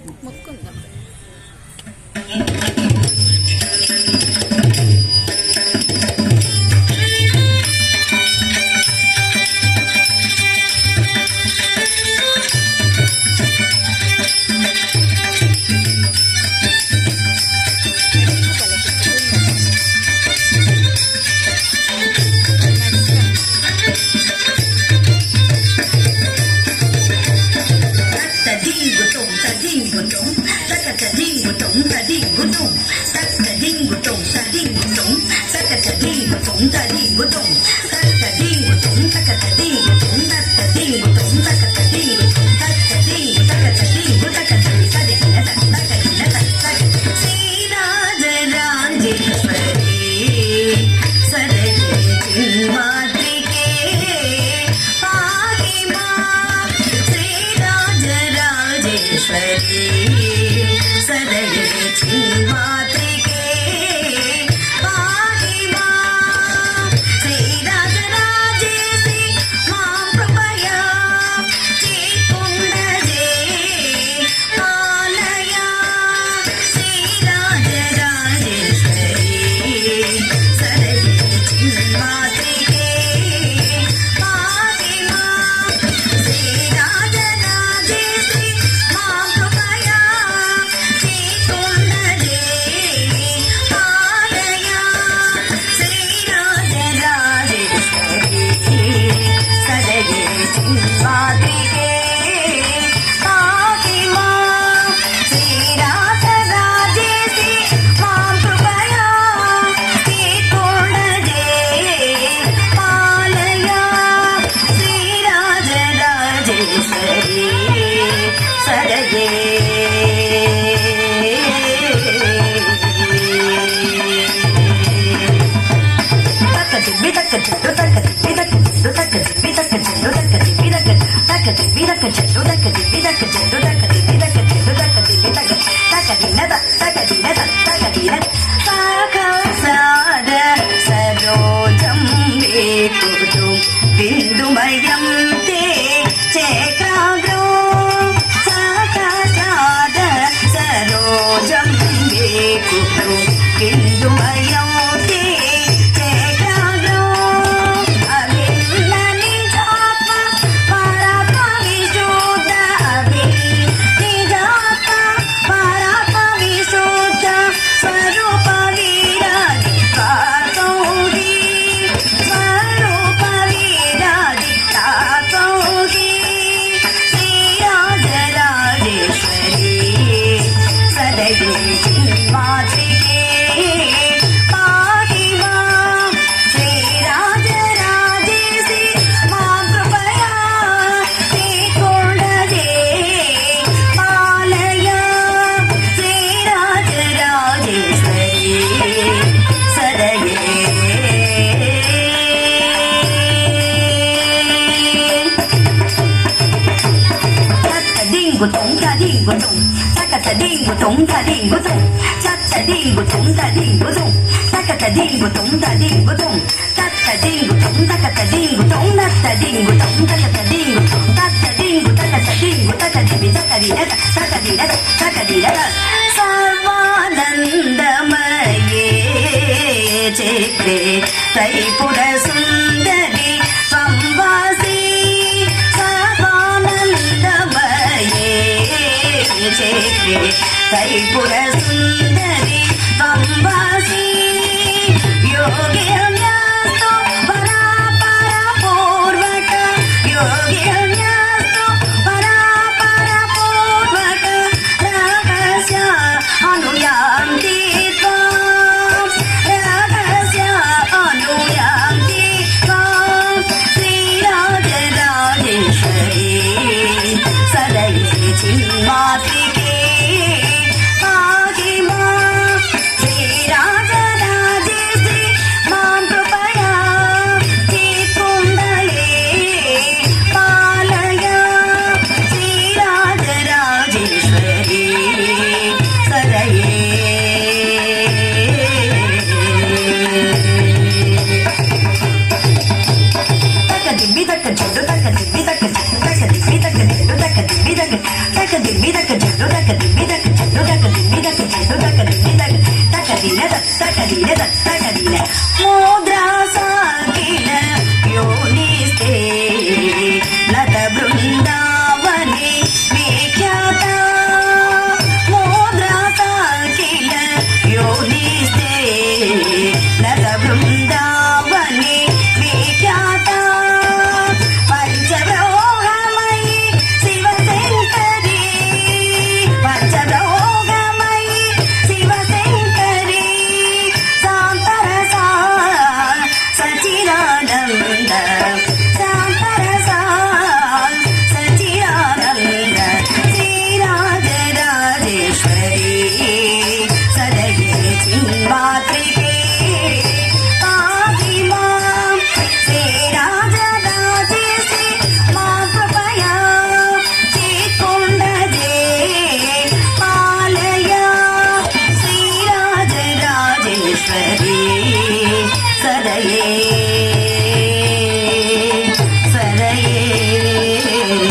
మొక్కుందాం. सर्वानंदमये चेत्रे त्रैपुर सुंदरी संवासी सर्वानंदमये चेत्रे त्रैपुर सुंदरी संवासी योगी चिन्मात्रिके पाहि मां తక దిమ్మి దక జడ్డు దక దిమ్మి దక జడ్డు దక దిమ్మి దక జడ్డు దక దిమ్మి దక తక దిన తక దిన తక దిన ముద్రా సాకిల యోనిస్తే లత బృందావని విఖ్యాత ముద్రా సాకిల యోనిస్తే లత బృందావని విఖ్యాత పంచబ్రహ్మమయి శివశంకరి పంచబ్రహ్మమయి శివశంకరి శాంతరసా సచిదానంద శాంతరసా సచిదానంద శ్రీరాజరాజేశ్వరి సదయే చిన్మాత్రికే పాదిమా శ్రీరాజరాజేశ్వరి మా కృపయా చిత్కుండజే పాలయ శ్రీరాజరాజేశ్వరి సదయే